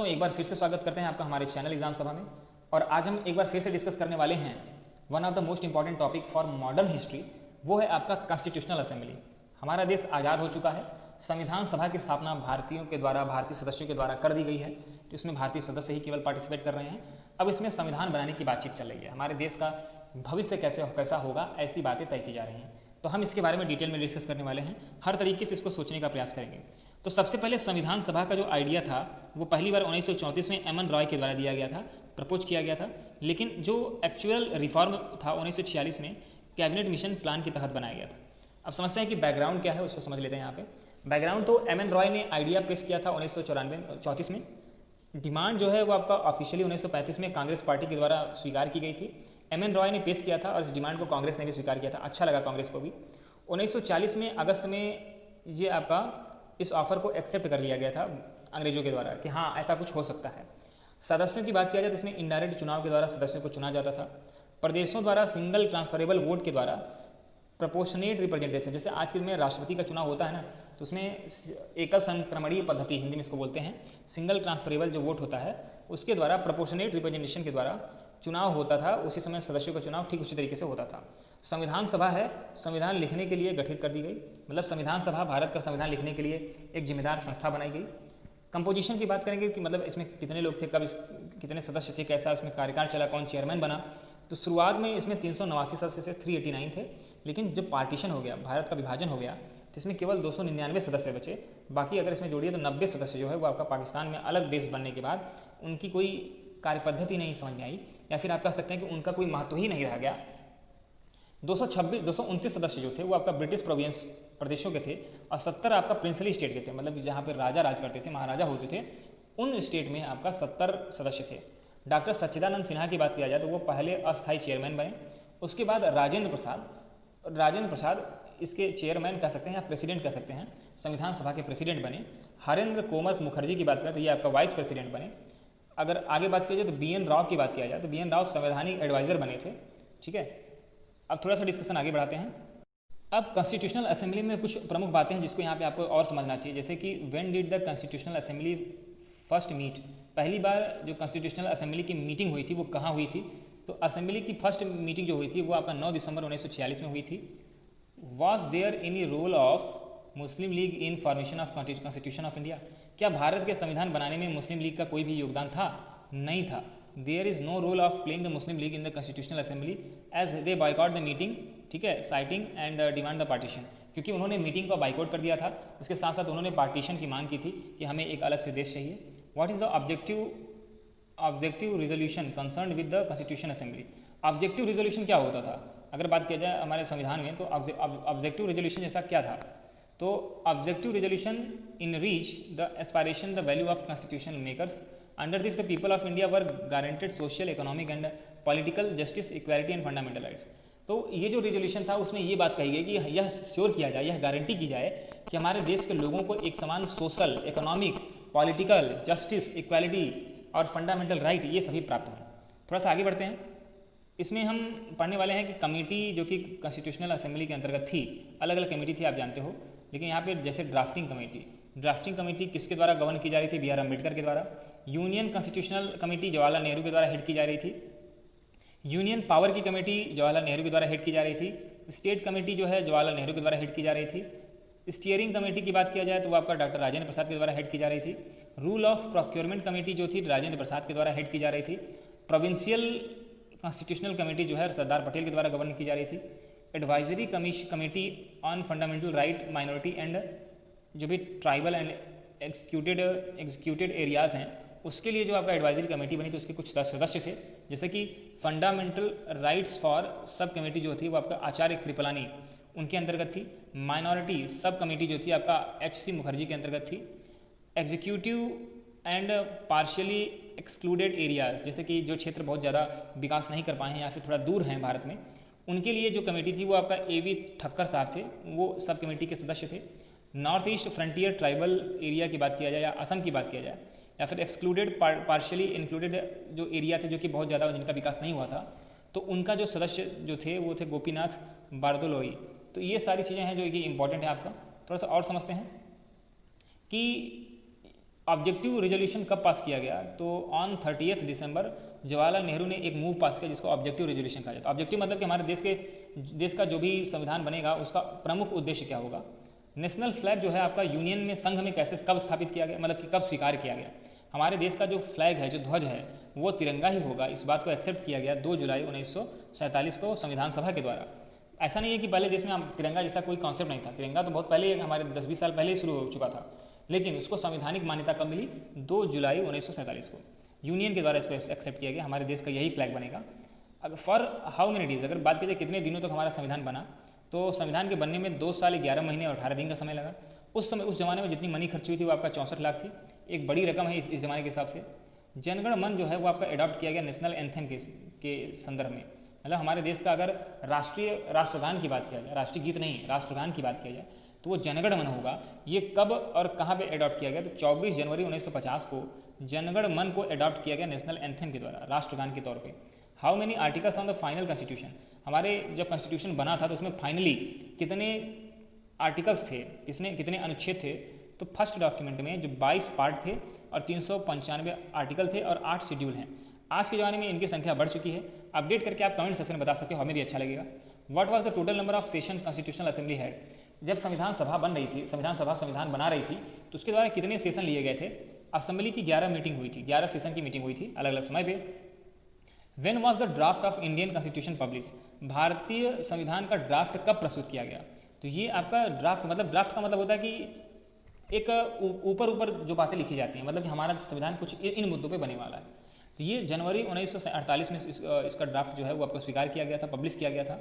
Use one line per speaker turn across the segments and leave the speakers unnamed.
एक बार फिर से स्वागत करते हैं आपका हमारे चैनल एग्जाम सभा में। और आज हम एक बार फिर से डिस्कस करने वाले हैं one of the most important topic for modern history, वो है आपका कॉन्स्टिट्यूशनल असेंबली। हमारा देश आज़ाद हो चुका है, संविधान सभा की स्थापना भारतीयों के द्वारा, भारतीय सदस्यों के द्वारा कर दी गई है, तो इसमें भारतीय सदस्य ही केवल पार्टिसिपेट कर रहे हैं। अब इसमें संविधान बनाने की बातचीत चल रही है, हमारे देश का भविष्य कैसा होगा, ऐसी बातें तय की जा रही हैं। तो हम इसके बारे में डिटेल में डिस्कस करने वाले हैं, हर तरीके से इसको सोचने का प्रयास करेंगे। तो सबसे पहले संविधान सभा का जो आइडिया था वो पहली बार 1934 में एम एन रॉय के द्वारा दिया गया था, प्रपोज किया गया था। लेकिन जो एक्चुअल रिफॉर्म था 1946 में कैबिनेट मिशन प्लान के तहत बनाया गया था। अब समझते हैं कि बैकग्राउंड क्या है, उसको समझ लेते हैं। यहाँ पे बैकग्राउंड तो एम एन रॉय ने आइडिया पेश किया था 1934 में। डिमांड जो है वो आपका ऑफिशियली 1935 में कांग्रेस पार्टी के द्वारा स्वीकार की गई थी। एम एन रॉय ने पेश किया था और इस डिमांड को कांग्रेस ने भी स्वीकार किया था, अच्छा लगा कांग्रेस को भी। 1940 में अगस्त में ये आपका इस ऑफर को एक्सेप्ट कर लिया गया था अंग्रेजों के द्वारा कि हाँ ऐसा कुछ हो सकता है। सदस्यों की बात किया जाए तो इसमें इनडायरेक्ट चुनाव के द्वारा सदस्यों को चुना जाता था। प्रदेशों द्वारा सिंगल ट्रांसफरेबल वोट के द्वारा प्रोपोर्शनेट रिप्रेजेंटेशन, जैसे आज के में राष्ट्रपति का चुनाव होता है ना, तो उसमें एकल संक्रमणीय पद्धति, हिंदी में इसको बोलते हैं, सिंगल ट्रांसफरेबल जो वोट होता है उसके द्वारा प्रोपोर्शनेट रिप्रेजेंटेशन के द्वारा चुनाव होता था। उसी समय सदस्यों का चुनाव ठीक उसी तरीके से होता था। संविधान सभा है, संविधान लिखने के लिए गठित कर दी गई, मतलब संविधान सभा भारत का संविधान लिखने के लिए एक जिम्मेदार संस्था बनाई गई। कंपोजिशन की बात करेंगे कि मतलब इसमें कितने लोग थे, कब कितने सदस्य थे, कैसा इसमें कार्यकाल चला, कौन चेयरमैन बना। तो शुरुआत में इसमें 389 सदस्य से 389 थे, लेकिन जब पार्टीशन हो गया, भारत का विभाजन हो गया, तो इसमें केवल 299 सदस्य बचे। बाकी अगर इसमें जोड़िए तो 90 सदस्य जो है वो आपका पाकिस्तान में अलग देश बनने के बाद उनकी कोई कार्यपद्धति नहीं समझ में आई, या फिर आप कह सकते हैं कि उनका कोई महत्व ही नहीं रह गया। 229 सदस्य जो थे वो आपका ब्रिटिश प्रोविंस प्रदेशों के थे और 70 आपका प्रिंसली स्टेट के थे, मतलब जहाँ पर राजा राज करते थे, महाराजा होते थे, उन स्टेट में आपका 70 सदस्य थे। डॉक्टर सच्चिदानंद सिन्हा की बात किया जाए तो वो पहले अस्थायी चेयरमैन बने। उसके बाद राजेंद्र प्रसाद इसके चेयरमैन कह सकते हैं या प्रेसिडेंट कह सकते हैं, संविधान सभा के प्रेसिडेंट बने। हरेंद्र कोमर मुखर्जी की बात करें तो ये आपका वाइस प्रेसिडेंट बने। अगर आगे बात की जाए तो बी एन राव की बात किया जाए तो बी एन राव संवैधानिक एडवाइजर बने थे। ठीक है, अब थोड़ा सा डिस्कशन आगे बढ़ाते हैं। अब कॉन्स्टिट्यूशनल असेंबली में कुछ प्रमुख बातें हैं जिसको यहाँ पे आपको और समझना चाहिए, जैसे कि when did the constitutional assembly first meet, पहली बार जो कॉन्स्टिट्यूशनल असेंबली की मीटिंग हुई थी वो कहाँ हुई थी। तो असेंबली की फर्स्ट मीटिंग जो हुई थी वो आपका 9 दिसंबर 1946 में हुई थी। Was there any role of Muslim League in formation of constitution of India, क्या भारत के संविधान बनाने में मुस्लिम लीग का कोई भी योगदान था? नहीं था। There is no role of playing the Muslim League in the constitutional assembly as they boycott the meeting, ठीक है, citing and demand the partition, क्योंकि उन्होंने मीटिंग को बाइकआउट कर दिया था। उसके साथ साथ उन्होंने पार्टीशन की मांग की थी कि हमें एक अलग से देश चाहिए। What is the objective resolution concern with the constitution assembly, objective resolution क्या होता था अगर बात किया जाए हमारे संविधान में, तो ऑब्जेक्टिव रिजोल्यूशन जैसा क्या था? तो objective resolution in reach the aspiration the value of constitution makers, under this the people of India were guaranteed social, economic and political justice, equality and fundamental rights. तो ये जो रिजोल्यूशन था उसमें ये बात कही गई कि यह श्योर किया जाए, यह गारंटी की जाए कि हमारे देश के लोगों को एक समान social, economic, political justice, equality और फंडामेंटल राइट ये सभी प्राप्त हों। थोड़ा सा आगे बढ़ते हैं। इसमें हम पढ़ने वाले हैं कि कमेटी जो कि कॉन्स्टिट्यूशनल असेंबली के अंतर्गत थी, अलग अलग कमेटी थी आप जानते हो, लेकिन यहाँ पे जैसे ड्राफ्टिंग कमेटी किसके द्वारा गवर्न की जा रही थी? बी आर अम्बेडकर के द्वारा। Union constitutional committee Jawaharlal Nehru के द्वारा हेड की जा रही थी। यूनियन पावर की कमेटी जवाहरलाल नेहरू के द्वारा हेड की जा रही थी। स्टेट कमेटी जो है जवाहरलाल नेहरू के द्वारा हेड की जा रही थी। स्टीयरिंग कमेटी की बात किया जाए तो वो आपका डॉक्टर राजेंद्र प्रसाद के द्वारा हेड की जा रही थी। रूल ऑफ प्रोक्योरमेंट कमेटी जो थी राजेंद्र प्रसाद के द्वारा हेड की जा रही थी। प्रोविंशियल कॉन्स्टिट्यूशनल कमेटी जो है सरदार पटेल के द्वारा गवर्न की जा रही थी। Advisory committee on fundamental right, minority and जो भी ट्राइबल एंड एग्जीक्यूटेड एरियाज़ हैं उसके लिए जो आपका एडवाइजरी कमेटी बनी थी उसके कुछ सदस्य थे, जैसे कि fundamental rights for sub committee जो थी वो आपका आचार्य कृपलानी उनके अंतर्गत थी। माइनॉरिटी सब कमेटी जो थी आपका H.C. मुखर्जी के अंतर्गत थी। Executive and partially excluded areas, जैसे कि जो क्षेत्र बहुत ज़्यादा विकास नहीं कर पाए हैं या फिर थोड़ा दूर हैं भारत में, उनके लिए जो कमेटी थी वो आपका A.V. ठक्कर साहब थे, वो सब कमेटी के सदस्य थे। North east frontier tribal area की बात किया जाए या असम की बात किया जाए, या फिर एक्सक्लूडेड पार्शियली इंक्लूडेड जो एरिया थे जो कि बहुत ज़्यादा जिनका विकास नहीं हुआ था, तो उनका जो सदस्य जो थे वो थे गोपीनाथ बारदोलोई। तो ये सारी चीज़ें हैं जो कि इंपॉर्टेंट है आपका। थोड़ा सा और समझते हैं कि ऑब्जेक्टिव रेजोल्यूशन कब पास किया गया? तो ऑन 30 दिसंबर जवाहरलाल नेहरू ने एक मूव पास किया जिसको ऑब्जेक्टिव रेजोल्यूशन कहा जाता है। ऑब्जेक्टिव मतलब कि हमारे देश का जो भी संविधान बनेगा उसका प्रमुख उद्देश्य क्या होगा। नेशनल फ्लैग जो है आपका यूनियन में, संघ में कैसे, कब स्थापित किया गया, मतलब कि कब स्वीकार किया गया। हमारे देश का जो फ्लैग है, जो ध्वज है, वो तिरंगा ही होगा। इस बात को एक्सेप्ट किया गया 2 जुलाई 1947 को संविधान सभा के द्वारा। ऐसा नहीं है कि पहले देश में तिरंगा जैसा कोई कॉन्सेप्ट नहीं था। तिरंगा तो बहुत पहले, हमारे 10-20 साल पहले ही शुरू हो चुका था, लेकिन उसको संवैधानिक मान्यता कब मिली? 2 जुलाई 1947 को यूनियन के द्वारा इसको एक्सेप्ट किया गया। हमारे देश का यही फ्लैग बनेगा। अगर फॉर हाउ मेनी डेज, अगर बात की जाए कितने दिनों तक हमारा संविधान बना, तो संविधान के बनने में 2 साल 11 महीने और 18 दिन का समय लगा। उस ज़माने में जितनी मनी खर्च हुई थी वो आपका 64 लाख थी। एक बड़ी रकम है इस ज़माने के हिसाब से। जनगण मन जो है वो आपका अडॉप्ट किया गया नेशनल एंथम के संदर्भ में। मतलब हमारे देश का अगर राष्ट्रगान की बात किया जाए, राष्ट्रीय गीत नहीं, राष्ट्रगान की बात किया जाए, तो वो जनगण मन होगा। ये कब और कहाँ पे अडॉप्ट किया गया? तो 24 जनवरी 1950 को जनगण मन को अडॉप्ट किया गया नेशनल एंथम के द्वारा, राष्ट्रगान के तौर पे। How many articles on the final constitution, हमारे जब कॉन्स्टिट्यूशन बना था तो उसमें फाइनली कितने आर्टिकल्स थे, कितने अनुच्छेद थे? तो फर्स्ट डॉक्यूमेंट में जो 22 पार्ट थे और 395 आर्टिकल थे और 8 शेड्यूल हैं। आज के ज़माने में इनकी संख्या बढ़ चुकी है। अपडेट करके आप कमेंट सेक्शन में बता सकते हो, हमें भी अच्छा लगेगा। What was the total number of session constitutional assembly had, जब संविधान सभा बन रही थी, संविधान बना रही थी, तो उसके द्वारा कितने सेशन लिए गए थे? असेंबली की 11 मीटिंग हुई थी, 11 सेशन की मीटिंग हुई थी अलग अलग समय पे। When was the draft of Indian constitution publish, भारतीय संविधान का ड्राफ्ट कब प्रस्तुत किया गया? तो ये आपका ड्राफ्ट का मतलब होता है कि एक ऊपर जो बातें लिखी जाती हैं, मतलब कि हमारा संविधान कुछ इन मुद्दों पे बने वाला है। तो ये जनवरी 1948 में इसका ड्राफ्ट जो है वो आपको स्वीकार किया गया था, पब्लिश किया गया था।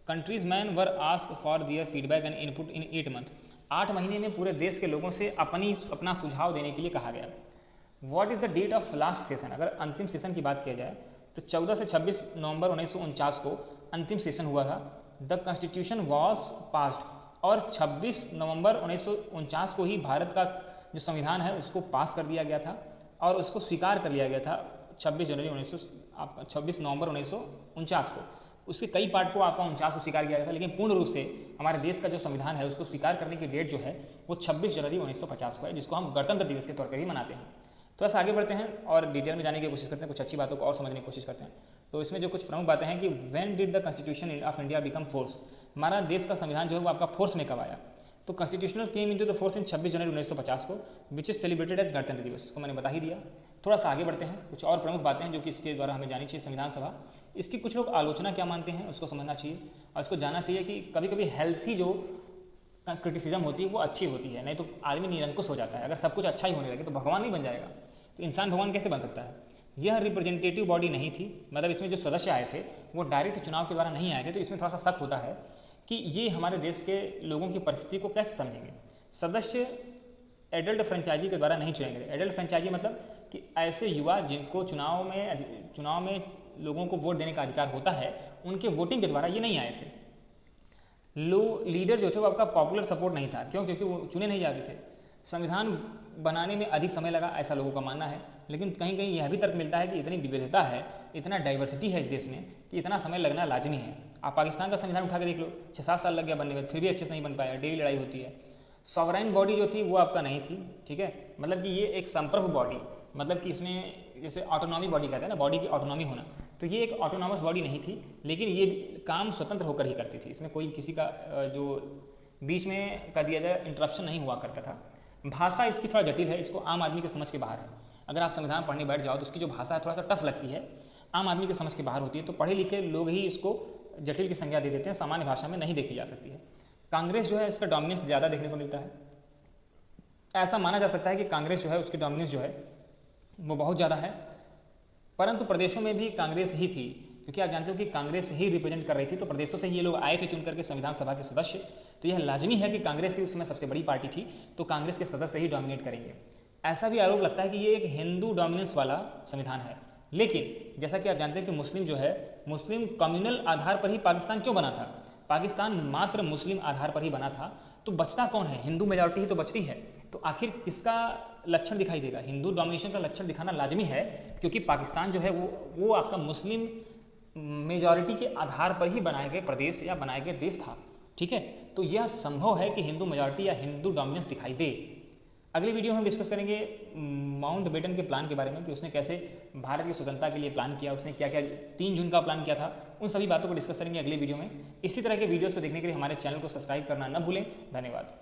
Countries man were ask for their feedback and input in 8 month, 8 महीने में पूरे देश के लोगों से अपना सुझाव देने के लिए कहा गया। What is the date of last session, अगर अंतिम सेशन की बात किया जाए तो 14 से 26 नवंबर 1949 को अंतिम सेशन हुआ था। द कॉन्स्टिट्यूशन वॉज पास्ड, और 26 नवंबर 1949 को ही भारत का जो संविधान है उसको पास कर दिया गया था और उसको स्वीकार कर लिया गया था 26 नवंबर 1949 को। उसके कई पार्ट को आपका 49 को स्वीकार किया गया था, लेकिन पूर्ण रूप से हमारे देश का जो संविधान है उसको स्वीकार करने की डेट जो है वो 26 जनवरी 1950 को है, जिसको हम गणतंत्र दिवस के तौर पर भी मनाते हैं। थोड़ा सा आगे बढ़ते हैं और डिटेल में जाने की कोशिश करते हैं, कुछ अच्छी बातों को और समझने की कोशिश करते हैं। तो इसमें जो कुछ प्रमुख बातें हैं कि when did the constitution of India become force, हमारा देश का संविधान जो है वो आपका फोर्स में कब आया? तो constitutional came into the force in 26 जनवरी 1950 को, विच इज सेलिब्रेटेड एज गणतंत्र दिवस, इसको मैंने बता ही दिया। थोड़ा सा आगे बढ़ते हैं, कुछ और प्रमुख बातें हैं जो कि इसके द्वारा हमें जानी चाहिए। संविधान सभा, इसकी कुछ लोग आलोचना क्या मानते हैं उसको समझना चाहिए और इसको जानना चाहिए कि कभी कभी हेल्थी जो क्रिटिसिज्म होती है वो अच्छी होती है, नहीं तो आदमी निरंकुश हो जाता है। अगर सब कुछ अच्छा ही होने लगे तो भगवान नहीं बन जाएगा, तो इंसान भगवान कैसे बन सकता है? यह रिप्रेजेंटेटिव बॉडी नहीं थी, मतलब इसमें जो सदस्य आए थे वो डायरेक्ट चुनाव के द्वारा नहीं आए थे, तो इसमें थोड़ा सा शक होता है कि ये हमारे देश के लोगों की परिस्थिति को कैसे समझेंगे। सदस्य एडल्ट फ्रेंचाइजी के द्वारा नहीं चुने गए। एडल्ट फ्रेंचाइजी मतलब कि ऐसे युवा जिनको चुनाव में लोगों को वोट देने का अधिकार होता है, उनके वोटिंग के द्वारा ये नहीं आए थे। लीडर जो थे वो आपका पॉपुलर सपोर्ट नहीं था, क्यों? क्योंकि वो चुने नहीं जाते थे। संविधान बनाने में अधिक समय लगा, ऐसा लोगों का मानना है, लेकिन कहीं कहीं यह भी तर्क मिलता है कि इतनी विविधता है, इतना डाइवर्सिटी है इस देश में कि इतना समय लगना लाजमी है। आप पाकिस्तान का संविधान उठा के देख लो, 6-7 साल लग गया बनने में, फिर भी अच्छे से नहीं बन पाया, डेली लड़ाई होती है। सॉवरेन बॉडी जो थी वो आपका नहीं थी, ठीक है, मतलब कि ये एक संप्रभु बॉडी, मतलब कि इसमें जैसे ऑटोनॉमी बॉडी कहते हैं ना, बॉडी की ऑटोनॉमी होना, तो ये एक ऑटोनॉमस बॉडी नहीं थी, लेकिन ये काम स्वतंत्र होकर ही करती थी। इसमें कोई किसी का जो बीच में कर दिया जाए इंटरप्शन नहीं हुआ करता था। भाषा इसकी थोड़ा जटिल है, इसको आम आदमी के समझ के बाहर है। अगर आप संविधान पढ़ने बैठ जाओ तो उसकी जो भाषा है थोड़ा सा टफ लगती है, आम आदमी के समझ के बाहर होती है, तो पढ़े लिखे लोग ही इसको जटिल की संज्ञा दे देते हैं, सामान्य भाषा में नहीं देखी जा सकती है। कांग्रेस जो है इसका डोमिनेंस ज़्यादा देखने को मिलता है। ऐसा माना जा सकता है कि कांग्रेस जो है उसकी डोमिनेंस जो है वो बहुत ज़्यादा है, परंतु प्रदेशों में भी कांग्रेस ही थी, क्योंकि आप जानते हो कि कांग्रेस ही रिप्रेजेंट कर रही थी, तो प्रदेशों से ये लोग आए थे चुन करके संविधान सभा के सदस्य, तो यह लाजमी है कि कांग्रेस ही उसमें सबसे बड़ी पार्टी थी, तो कांग्रेस के सदस्य ही डोमिनेट करेंगे। ऐसा भी आरोप लगता है कि ये एक हिंदू डोमिनेंस वाला संविधान है, लेकिन जैसा कि आप जानते हैं कि मुस्लिम जो है, मुस्लिम कम्युनल आधार पर ही पाकिस्तान क्यों बना था? पाकिस्तान मात्र मुस्लिम आधार पर ही बना था, तो बचता कौन है? हिंदू मेजॉरिटी ही तो बचती है, तो आखिर किसका लक्षण दिखाई देगा? हिंदू डोमिनेशन का लक्षण दिखाना लाजमी है, क्योंकि पाकिस्तान जो है वो आपका मुस्लिम मेजॉरिटी के आधार पर ही बनाए गए प्रदेश या बनाए गए देश था, ठीक है। तो यह संभव है कि हिंदू मेजॉरिटी या हिंदू डोमिनेंस दिखाई दे। अगली वीडियो में हम डिस्कस करेंगे माउंट बेटन के प्लान के बारे में कि उसने कैसे भारत की स्वतंत्रता के लिए प्लान किया, उसने क्या क्या 3 जून का प्लान किया था, उन सभी बातों को डिस्कस करेंगे अगली वीडियो में। इसी तरह के वीडियोस को देखने के लिए हमारे चैनल को सब्सक्राइब करना न भूलें। धन्यवाद।